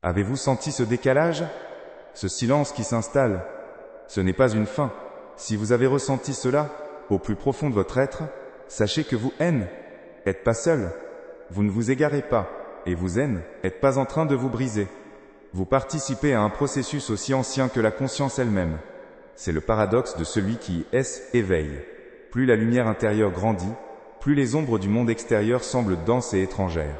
Avez-vous senti ce décalage? Ce silence qui s'installe? Ce n'est pas une fin. Si vous avez ressenti cela, au plus profond de votre être, sachez que vous êtes pas seul. Vous ne vous égarez pas, et vous êtes pas en train de vous briser. Vous participez à un processus aussi ancien que la conscience elle-même. C'est le paradoxe de celui qui éveille. Plus la lumière intérieure grandit, plus les ombres du monde extérieur semblent denses et étrangères.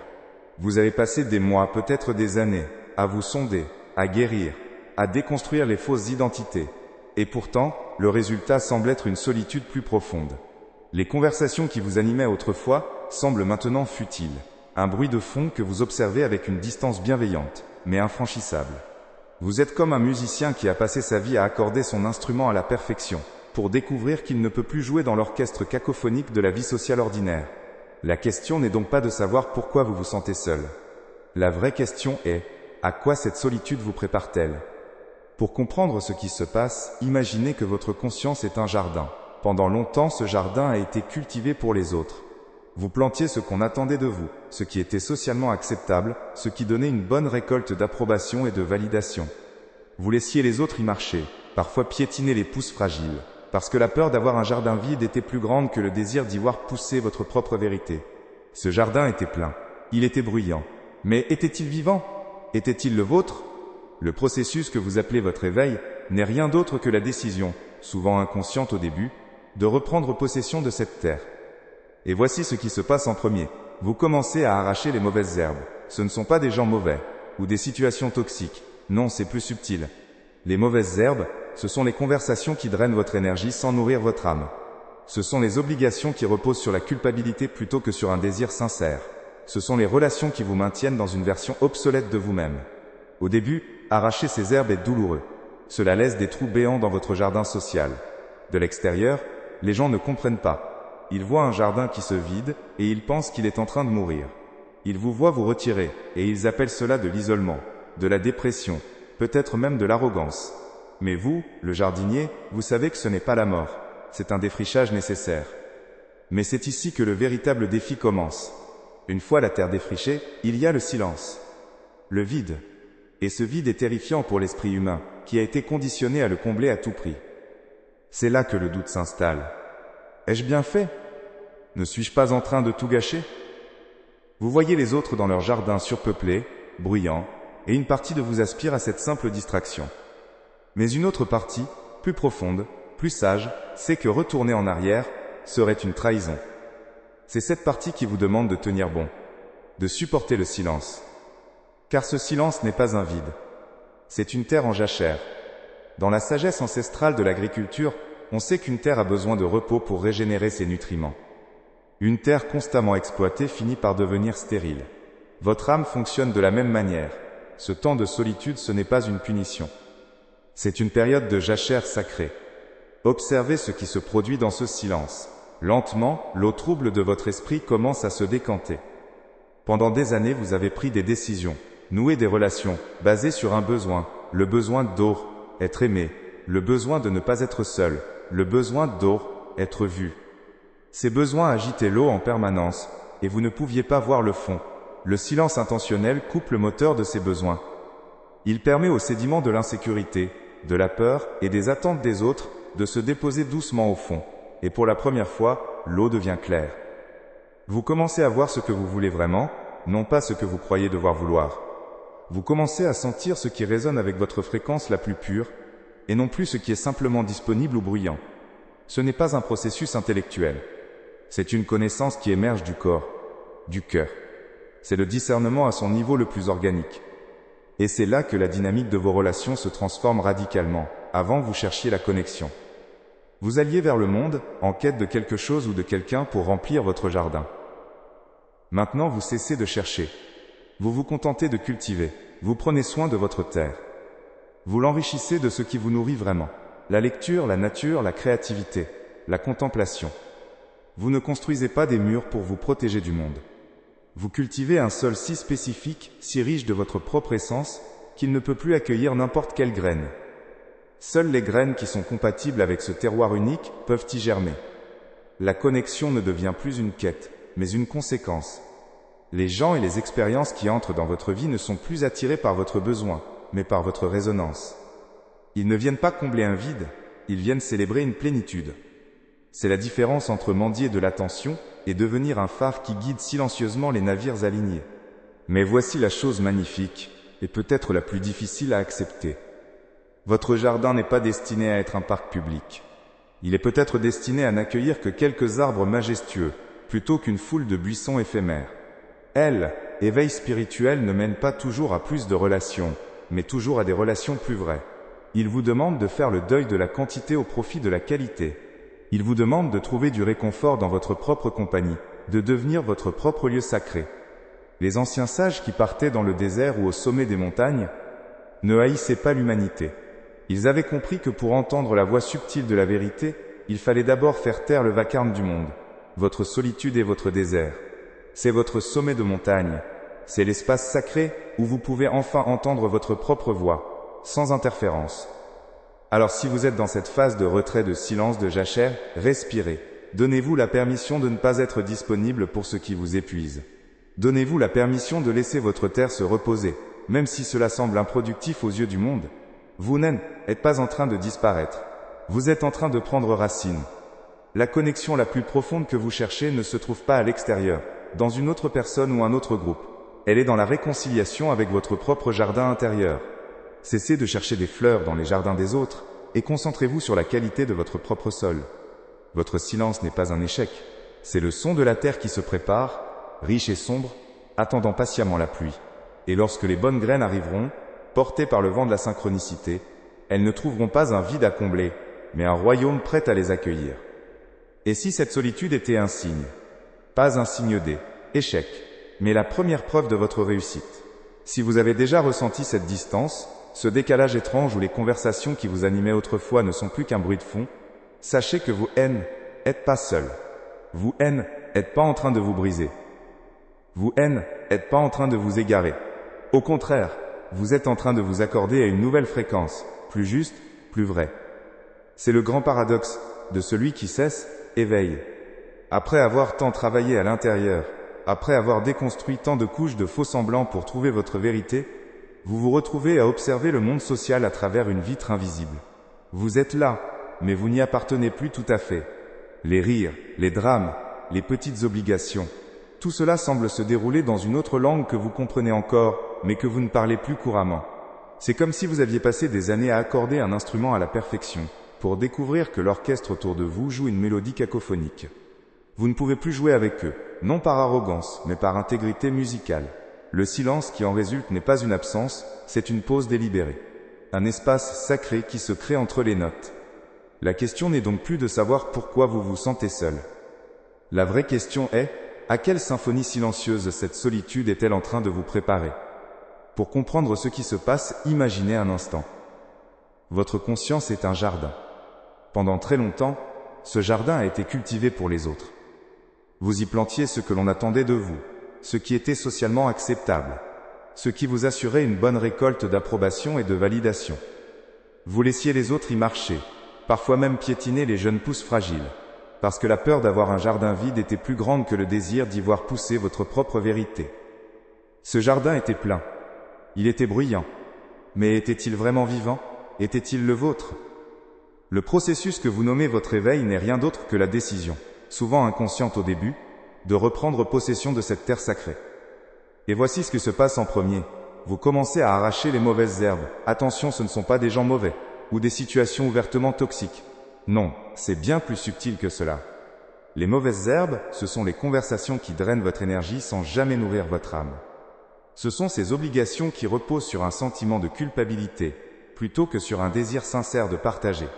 Vous avez passé des mois, peut-être des années, à vous sonder, à guérir, à déconstruire les fausses identités. Et pourtant, le résultat semble être une solitude plus profonde. Les conversations qui vous animaient autrefois semblent maintenant futiles. Un bruit de fond que vous observez avec une distance bienveillante, mais infranchissable. Vous êtes comme un musicien qui a passé sa vie à accorder son instrument à la perfection, pour découvrir qu'il ne peut plus jouer dans l'orchestre cacophonique de la vie sociale ordinaire. La question n'est donc pas de savoir pourquoi vous vous sentez seul. La vraie question est, à quoi cette solitude vous prépare-t-elle? Pour comprendre ce qui se passe, imaginez que votre conscience est un jardin. Pendant longtemps, ce jardin a été cultivé pour les autres. Vous plantiez ce qu'on attendait de vous, ce qui était socialement acceptable, ce qui donnait une bonne récolte d'approbation et de validation. Vous laissiez les autres y marcher, parfois piétiner les pousses fragiles, parce que la peur d'avoir un jardin vide était plus grande que le désir d'y voir pousser votre propre vérité. Ce jardin était plein, il était bruyant. Mais était-il vivant? Était-il le vôtre? Le processus que vous appelez votre éveil n'est rien d'autre que la décision, souvent inconsciente au début, de reprendre possession de cette terre. Et voici ce qui se passe en premier. Vous commencez à arracher les mauvaises herbes. Ce ne sont pas des gens mauvais, ou des situations toxiques. Non, c'est plus subtil. Les mauvaises herbes, ce sont les conversations qui drainent votre énergie sans nourrir votre âme. Ce sont les obligations qui reposent sur la culpabilité plutôt que sur un désir sincère. Ce sont les relations qui vous maintiennent dans une version obsolète de vous-même. Au début, arracher ces herbes est douloureux. Cela laisse des trous béants dans votre jardin social. De l'extérieur, les gens ne comprennent pas. Ils voient un jardin qui se vide et ils pensent qu'il est en train de mourir. Ils vous voient vous retirer et ils appellent cela de l'isolement, de la dépression, peut-être même de l'arrogance. Mais vous, le jardinier, vous savez que ce n'est pas la mort. C'est un défrichage nécessaire. Mais c'est ici que le véritable défi commence. Une fois la terre défrichée, il y a le silence. Le vide. Et ce vide est terrifiant pour l'esprit humain, qui a été conditionné à le combler à tout prix. C'est là que le doute s'installe. Ai-je bien fait? Ne suis-je pas en train de tout gâcher? Vous voyez les autres dans leur jardin surpeuplé, bruyant, et une partie de vous aspire à cette simple distraction. Mais une autre partie, plus profonde, plus sage, sait que retourner en arrière serait une trahison. C'est cette partie qui vous demande de tenir bon, de supporter le silence. Car ce silence n'est pas un vide. C'est une terre en jachère. Dans la sagesse ancestrale de l'agriculture, on sait qu'une terre a besoin de repos pour régénérer ses nutriments. Une terre constamment exploitée finit par devenir stérile. Votre âme fonctionne de la même manière. Ce temps de solitude, ce n'est pas une punition. C'est une période de jachère sacrée. Observez ce qui se produit dans ce silence. Lentement, l'eau trouble de votre esprit commence à se décanter. Pendant des années, vous avez pris des décisions, noué des relations, basées sur un besoin, le besoin être aimé, le besoin de ne pas être seul, le besoin être vu. Ces besoins agitaient l'eau en permanence, et vous ne pouviez pas voir le fond. Le silence intentionnel coupe le moteur de ces besoins. Il permet aux sédiments de l'insécurité, de la peur et des attentes des autres de se déposer doucement au fond. Et pour la première fois, l'eau devient claire. Vous commencez à voir ce que vous voulez vraiment, non pas ce que vous croyez devoir vouloir. Vous commencez à sentir ce qui résonne avec votre fréquence la plus pure, et non plus ce qui est simplement disponible ou bruyant. Ce n'est pas un processus intellectuel. C'est une connaissance qui émerge du corps, du cœur. C'est le discernement à son niveau le plus organique. Et c'est là que la dynamique de vos relations se transforme radicalement. Avant, vous cherchiez la connexion. Vous alliez vers le monde, en quête de quelque chose ou de quelqu'un pour remplir votre jardin. Maintenant, vous cessez de chercher. Vous vous contentez de cultiver. Vous prenez soin de votre terre. Vous l'enrichissez de ce qui vous nourrit vraiment. La lecture, la nature, la créativité, la contemplation. Vous ne construisez pas des murs pour vous protéger du monde. Vous cultivez un sol si spécifique, si riche de votre propre essence, qu'il ne peut plus accueillir n'importe quelle graine. Seules les graines qui sont compatibles avec ce terroir unique peuvent y germer. La connexion ne devient plus une quête, mais une conséquence. Les gens et les expériences qui entrent dans votre vie ne sont plus attirés par votre besoin, mais par votre résonance. Ils ne viennent pas combler un vide, ils viennent célébrer une plénitude. C'est la différence entre mendier de l'attention et devenir un phare qui guide silencieusement les navires alignés. Mais voici la chose magnifique, et peut-être la plus difficile à accepter. Votre jardin n'est pas destiné à être un parc public. Il est peut-être destiné à n'accueillir que quelques arbres majestueux, plutôt qu'une foule de buissons éphémères. Éveil spirituel ne mène pas toujours à plus de relations, mais toujours à des relations plus vraies. Il vous demande de faire le deuil de la quantité au profit de la qualité. Il vous demande de trouver du réconfort dans votre propre compagnie, de devenir votre propre lieu sacré. Les anciens sages qui partaient dans le désert ou au sommet des montagnes ne haïssaient pas l'humanité. Ils avaient compris que pour entendre la voix subtile de la vérité, il fallait d'abord faire taire le vacarme du monde, votre solitude et votre désert. C'est votre sommet de montagne, c'est l'espace sacré où vous pouvez enfin entendre votre propre voix, sans interférence. Alors si vous êtes dans cette phase de retrait, de silence, de jachère, respirez. Donnez-vous la permission de ne pas être disponible pour ce qui vous épuise. Donnez-vous la permission de laisser votre terre se reposer, même si cela semble improductif aux yeux du monde. Vous n'êtes pas en train de disparaître. Vous êtes en train de prendre racine. La connexion la plus profonde que vous cherchez ne se trouve pas à l'extérieur, dans une autre personne ou un autre groupe. Elle est dans la réconciliation avec votre propre jardin intérieur. Cessez de chercher des fleurs dans les jardins des autres et concentrez-vous sur la qualité de votre propre sol. Votre silence n'est pas un échec. C'est le son de la terre qui se prépare, riche et sombre, attendant patiemment la pluie. Et lorsque les bonnes graines arriveront, portées par le vent de la synchronicité, elles ne trouveront pas un vide à combler, mais un royaume prêt à les accueillir. Et si cette solitude était un signe? Pas un signe d'échec, mais la première preuve de votre réussite. Si vous avez déjà ressenti cette distance, ce décalage étrange où les conversations qui vous animaient autrefois ne sont plus qu'un bruit de fond, sachez que vous n'êtes pas seul. Vous n'êtes pas en train de vous briser. Vous n'êtes pas en train de vous égarer. Au contraire, vous êtes en train de vous accorder à une nouvelle fréquence, plus juste, plus vraie. C'est le grand paradoxe de celui qui cesse, éveille. Après avoir tant travaillé à l'intérieur, après avoir déconstruit tant de couches de faux semblants pour trouver votre vérité, vous vous retrouvez à observer le monde social à travers une vitre invisible. Vous êtes là, mais vous n'y appartenez plus tout à fait. Les rires, les drames, les petites obligations, tout cela semble se dérouler dans une autre langue que vous comprenez encore, mais que vous ne parlez plus couramment. C'est comme si vous aviez passé des années à accorder un instrument à la perfection, pour découvrir que l'orchestre autour de vous joue une mélodie cacophonique. Vous ne pouvez plus jouer avec eux, non par arrogance, mais par intégrité musicale. Le silence qui en résulte n'est pas une absence, c'est une pause délibérée. Un espace sacré qui se crée entre les notes. La question n'est donc plus de savoir pourquoi vous vous sentez seul. La vraie question est, à quelle symphonie silencieuse cette solitude est-elle en train de vous préparer? Pour comprendre ce qui se passe, imaginez un instant. Votre conscience est un jardin. Pendant très longtemps, ce jardin a été cultivé pour les autres. Vous y plantiez ce que l'on attendait de vous, ce qui était socialement acceptable, ce qui vous assurait une bonne récolte d'approbation et de validation. Vous laissiez les autres y marcher, parfois même piétiner les jeunes pousses fragiles, parce que la peur d'avoir un jardin vide était plus grande que le désir d'y voir pousser votre propre vérité. Ce jardin était plein, il était bruyant, mais était-il vraiment vivant? Était-il le vôtre? Le processus que vous nommez votre éveil n'est rien d'autre que la décision, souvent inconsciente au début, de reprendre possession de cette terre sacrée. Et voici ce que se passe en premier. Vous commencez à arracher les mauvaises herbes. Attention, ce ne sont pas des gens mauvais, ou des situations ouvertement toxiques. Non, c'est bien plus subtil que cela. Les mauvaises herbes, ce sont les conversations qui drainent votre énergie sans jamais nourrir votre âme. Ce sont ces obligations qui reposent sur un sentiment de culpabilité, plutôt que sur un désir sincère de partager.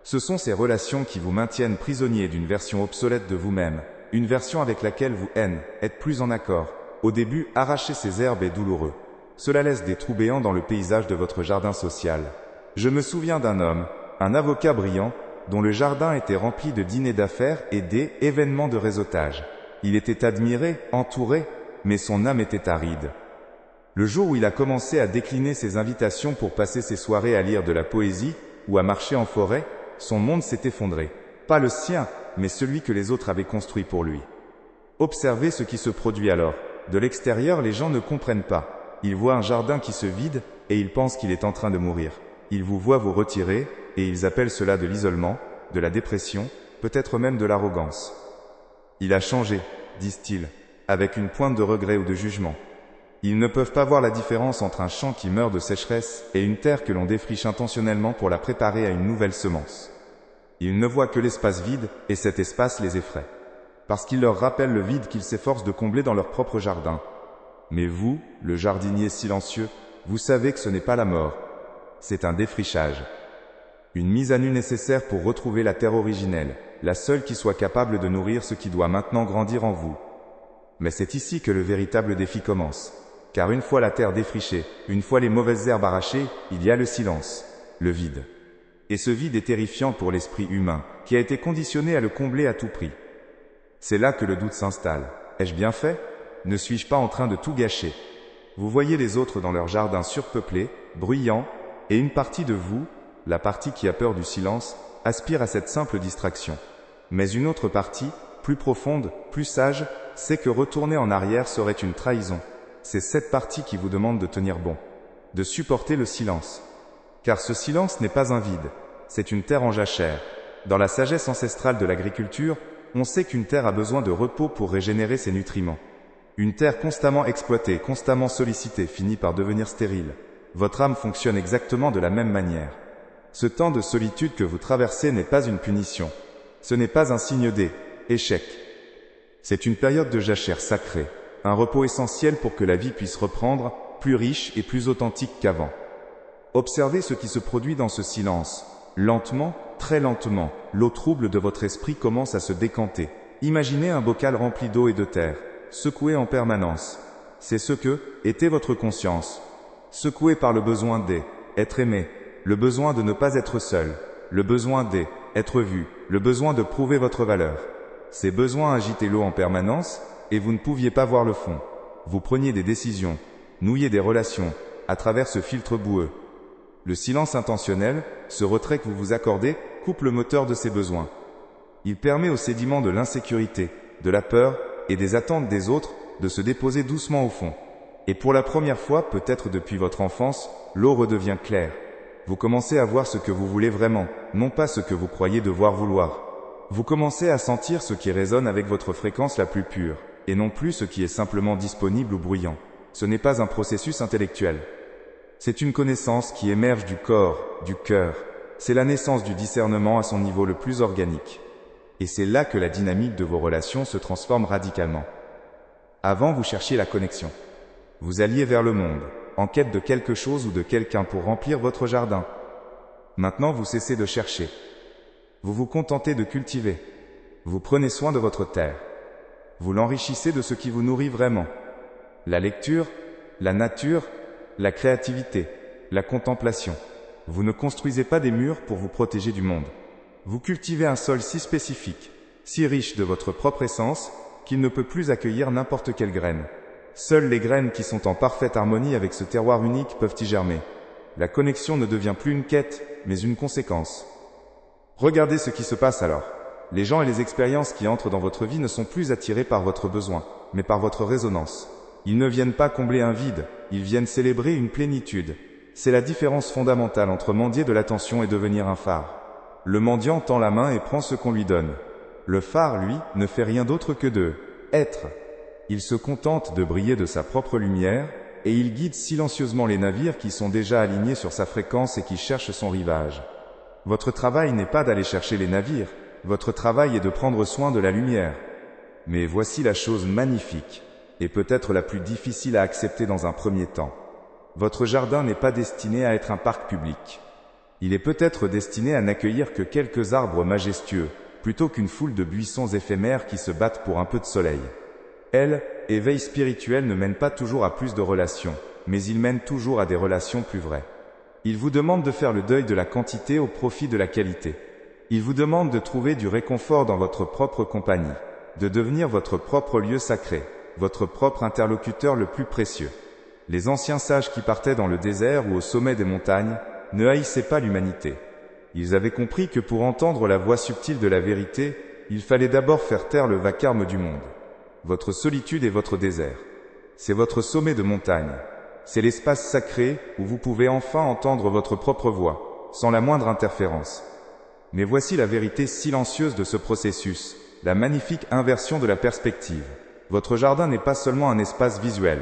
Ce sont ces relations qui vous maintiennent prisonnier d'une version obsolète de vous-même, une version avec laquelle vous êtes plus en accord. Au début, arracher ces herbes est douloureux. Cela laisse des trous béants dans le paysage de votre jardin social. Je me souviens d'un homme, un avocat brillant, dont le jardin était rempli de dîners d'affaires et d'événements de réseautage. Il était admiré, entouré, mais son âme était aride. Le jour où il a commencé à décliner ses invitations pour passer ses soirées à lire de la poésie ou à marcher en forêt, son monde s'est effondré. Pas le sien, mais celui que les autres avaient construit pour lui. Observez ce qui se produit alors. De l'extérieur, les gens ne comprennent pas. Ils voient un jardin qui se vide et ils pensent qu'il est en train de mourir. Ils vous voient vous retirer et ils appellent cela de l'isolement, de la dépression, peut-être même de l'arrogance. Il a changé, disent-ils, avec une pointe de regret ou de jugement. Ils ne peuvent pas voir la différence entre un champ qui meurt de sécheresse et une terre que l'on défriche intentionnellement pour la préparer à une nouvelle semence. Ils ne voient que l'espace vide et cet espace les effraie. Parce qu'il leur rappelle le vide qu'ils s'efforcent de combler dans leur propre jardin. Mais vous, le jardinier silencieux, vous savez que ce n'est pas la mort. C'est un défrichage. Une mise à nu nécessaire pour retrouver la terre originelle, la seule qui soit capable de nourrir ce qui doit maintenant grandir en vous. Mais c'est ici que le véritable défi commence. Car une fois la terre défrichée, une fois les mauvaises herbes arrachées, il y a le silence, le vide. Et ce vide est terrifiant pour l'esprit humain, qui a été conditionné à le combler à tout prix. C'est là que le doute s'installe. Ai-je bien fait? Ne suis-je pas en train de tout gâcher? Vous voyez les autres dans leur jardin surpeuplé, bruyant, et une partie de vous, la partie qui a peur du silence, aspire à cette simple distraction. Mais une autre partie, plus profonde, plus sage, sait que retourner en arrière serait une trahison. C'est cette partie qui vous demande de tenir bon, de supporter le silence. Car ce silence n'est pas un vide, c'est une terre en jachère. Dans la sagesse ancestrale de l'agriculture, on sait qu'une terre a besoin de repos pour régénérer ses nutriments. Une terre constamment exploitée, constamment sollicitée, finit par devenir stérile. Votre âme fonctionne exactement de la même manière. Ce temps de solitude que vous traversez n'est pas une punition. Ce n'est pas un signe d'échec. C'est une période de jachère sacrée, un repos essentiel pour que la vie puisse reprendre, plus riche et plus authentique qu'avant. Observez ce qui se produit dans ce silence. Lentement, très lentement, l'eau trouble de votre esprit commence à se décanter. Imaginez un bocal rempli d'eau et de terre, secoué en permanence. C'est ce que était votre conscience. Secoué par le besoin d'être aimé, le besoin de ne pas être seul, le besoin d'être vu, le besoin de prouver votre valeur. Ces besoins agitaient l'eau en permanence, et vous ne pouviez pas voir le fond. Vous preniez des décisions, nouiez des relations, à travers ce filtre boueux. Le silence intentionnel, ce retrait que vous vous accordez, coupe le moteur de ces besoins. Il permet au sédiment de l'insécurité, de la peur et des attentes des autres de se déposer doucement au fond. Et pour la première fois, peut-être depuis votre enfance, l'eau redevient claire. Vous commencez à voir ce que vous voulez vraiment, non pas ce que vous croyez devoir vouloir. Vous commencez à sentir ce qui résonne avec votre fréquence la plus pure, et non plus ce qui est simplement disponible ou bruyant. Ce n'est pas un processus intellectuel. C'est une connaissance qui émerge du corps, du cœur. C'est la naissance du discernement à son niveau le plus organique. Et c'est là que la dynamique de vos relations se transforme radicalement. Avant, vous cherchiez la connexion. Vous alliez vers le monde, en quête de quelque chose ou de quelqu'un pour remplir votre jardin. Maintenant, vous cessez de chercher. Vous vous contentez de cultiver. Vous prenez soin de votre terre. Vous l'enrichissez de ce qui vous nourrit vraiment. La lecture, la nature, la créativité, la contemplation. Vous ne construisez pas des murs pour vous protéger du monde. Vous cultivez un sol si spécifique, si riche de votre propre essence, qu'il ne peut plus accueillir n'importe quelle graine. Seules les graines qui sont en parfaite harmonie avec ce terroir unique peuvent y germer. La connexion ne devient plus une quête, mais une conséquence. Regardez ce qui se passe alors. Les gens et les expériences qui entrent dans votre vie ne sont plus attirés par votre besoin, mais par votre résonance. Ils ne viennent pas combler un vide, ils viennent célébrer une plénitude. C'est la différence fondamentale entre mendier de l'attention et devenir un phare. Le mendiant tend la main et prend ce qu'on lui donne. Le phare, lui, ne fait rien d'autre que de être. Il se contente de briller de sa propre lumière, et il guide silencieusement les navires qui sont déjà alignés sur sa fréquence et qui cherchent son rivage. Votre travail n'est pas d'aller chercher les navires, votre travail est de prendre soin de la lumière. Mais voici la chose magnifique, et peut-être la plus difficile à accepter dans un premier temps. Votre jardin n'est pas destiné à être un parc public. Il est peut-être destiné à n'accueillir que quelques arbres majestueux, plutôt qu'une foule de buissons éphémères qui se battent pour un peu de soleil. Éveil spirituel ne mène pas toujours à plus de relations, mais il mène toujours à des relations plus vraies. Il vous demande de faire le deuil de la quantité au profit de la qualité. Il vous demande de trouver du réconfort dans votre propre compagnie, de devenir votre propre lieu sacré, votre propre interlocuteur le plus précieux. Les anciens sages qui partaient dans le désert ou au sommet des montagnes ne haïssaient pas l'humanité. Ils avaient compris que pour entendre la voix subtile de la vérité, il fallait d'abord faire taire le vacarme du monde. Votre solitude est votre désert. C'est votre sommet de montagne. C'est l'espace sacré où vous pouvez enfin entendre votre propre voix, sans la moindre interférence. Mais voici la vérité silencieuse de ce processus, la magnifique inversion de la perspective. Votre jardin n'est pas seulement un espace visuel.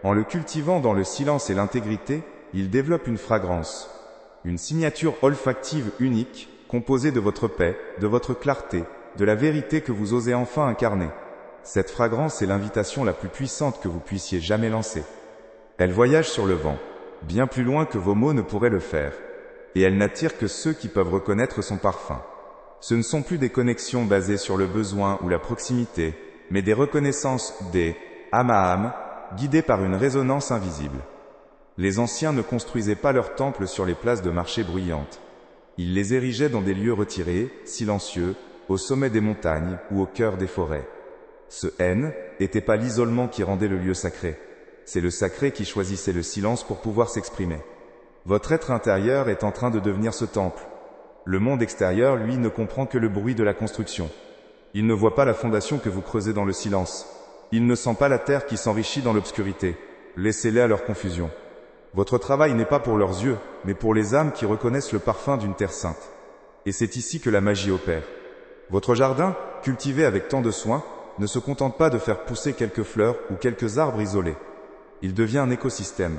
En le cultivant dans le silence et l'intégrité, il développe une fragrance, une signature olfactive unique, composée de votre paix, de votre clarté, de la vérité que vous osez enfin incarner. Cette fragrance est l'invitation la plus puissante que vous puissiez jamais lancer. Elle voyage sur le vent, bien plus loin que vos mots ne pourraient le faire, et elle n'attire que ceux qui peuvent reconnaître son parfum. Ce ne sont plus des connexions basées sur le besoin ou la proximité, mais des reconnaissances, des âme à âme, guidées par une résonance invisible. Les anciens ne construisaient pas leurs temples sur les places de marché bruyantes. Ils les érigeaient dans des lieux retirés, silencieux, au sommet des montagnes ou au cœur des forêts. Ce N n'était pas l'isolement qui rendait le lieu sacré. C'est le sacré qui choisissait le silence pour pouvoir s'exprimer. Votre être intérieur est en train de devenir ce temple. Le monde extérieur, lui, ne comprend que le bruit de la construction. Il ne voit pas la fondation que vous creusez dans le silence. Il ne sent pas la terre qui s'enrichit dans l'obscurité. Laissez-les à leur confusion. Votre travail n'est pas pour leurs yeux, mais pour les âmes qui reconnaissent le parfum d'une terre sainte. Et c'est ici que la magie opère. Votre jardin, cultivé avec tant de soin, ne se contente pas de faire pousser quelques fleurs ou quelques arbres isolés. Il devient un écosystème,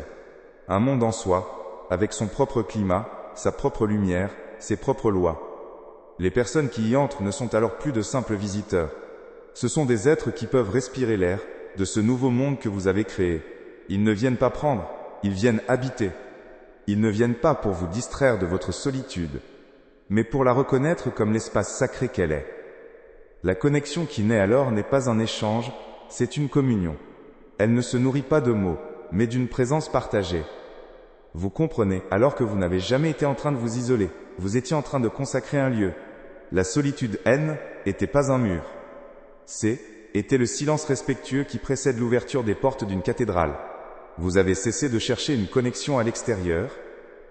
un monde en soi, avec son propre climat, sa propre lumière, ses propres lois. Les personnes qui y entrent ne sont alors plus de simples visiteurs. Ce sont des êtres qui peuvent respirer l'air de ce nouveau monde que vous avez créé. Ils ne viennent pas prendre, ils viennent habiter. Ils ne viennent pas pour vous distraire de votre solitude, mais pour la reconnaître comme l'espace sacré qu'elle est. La connexion qui naît alors n'est pas un échange, c'est une communion. Elle ne se nourrit pas de mots, mais d'une présence partagée. Vous comprenez, alors que vous n'avez jamais été en train de vous isoler, vous étiez en train de consacrer un lieu. La solitude N n'était pas un mur. C était le silence respectueux qui précède l'ouverture des portes d'une cathédrale. Vous avez cessé de chercher une connexion à l'extérieur,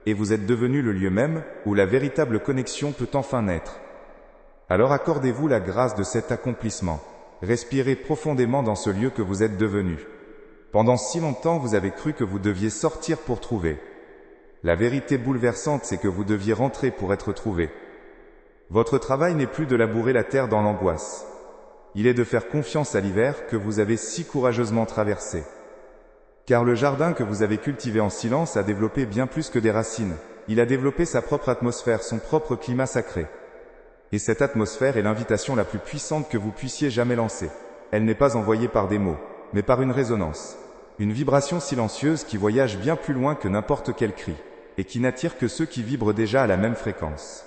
et vous êtes devenu le lieu même où la véritable connexion peut enfin naître. Alors accordez-vous la grâce de cet accomplissement. Respirez profondément dans ce lieu que vous êtes devenu. Pendant si longtemps, vous avez cru que vous deviez sortir pour trouver. La vérité bouleversante, c'est que vous deviez rentrer pour être trouvé. Votre travail n'est plus de labourer la terre dans l'angoisse. Il est de faire confiance à l'hiver que vous avez si courageusement traversé. Car le jardin que vous avez cultivé en silence a développé bien plus que des racines. Il a développé sa propre atmosphère, son propre climat sacré. Et cette atmosphère est l'invitation la plus puissante que vous puissiez jamais lancer. Elle n'est pas envoyée par des mots, mais par une résonance. Une vibration silencieuse qui voyage bien plus loin que n'importe quel cri, et qui n'attire que ceux qui vibrent déjà à la même fréquence.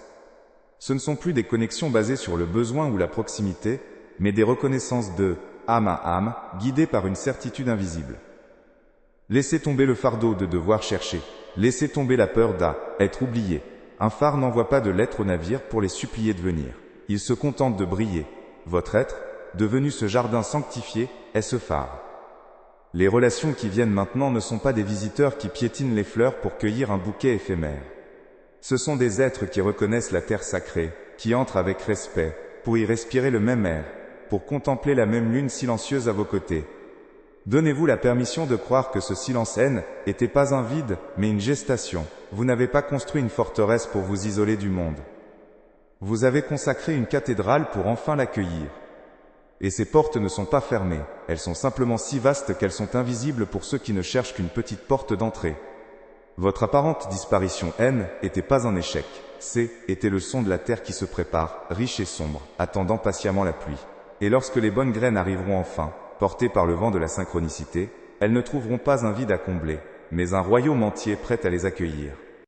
Ce ne sont plus des connexions basées sur le besoin ou la proximité, mais des reconnaissances de âme à âme, guidées par une certitude invisible. Laissez tomber le fardeau de devoir chercher. Laissez tomber la peur d'être oublié. Un phare n'envoie pas de lettres au navire pour les supplier de venir. Il se contente de briller. Votre être, devenu ce jardin sanctifié, est ce phare. Les relations qui viennent maintenant ne sont pas des visiteurs qui piétinent les fleurs pour cueillir un bouquet éphémère. Ce sont des êtres qui reconnaissent la terre sacrée, qui entrent avec respect, pour y respirer le même air, pour contempler la même lune silencieuse à vos côtés. Donnez-vous la permission de croire que ce silence N n'était pas un vide, mais une gestation. Vous n'avez pas construit une forteresse pour vous isoler du monde. Vous avez consacré une cathédrale pour enfin l'accueillir. Et ces portes ne sont pas fermées, elles sont simplement si vastes qu'elles sont invisibles pour ceux qui ne cherchent qu'une petite porte d'entrée. Votre apparente disparition N n'était pas un échec. C était le son de la terre qui se prépare, riche et sombre, attendant patiemment la pluie. Et lorsque les bonnes graines arriveront enfin, portées par le vent de la synchronicité, elles ne trouveront pas un vide à combler, mais un royaume entier prêt à les accueillir.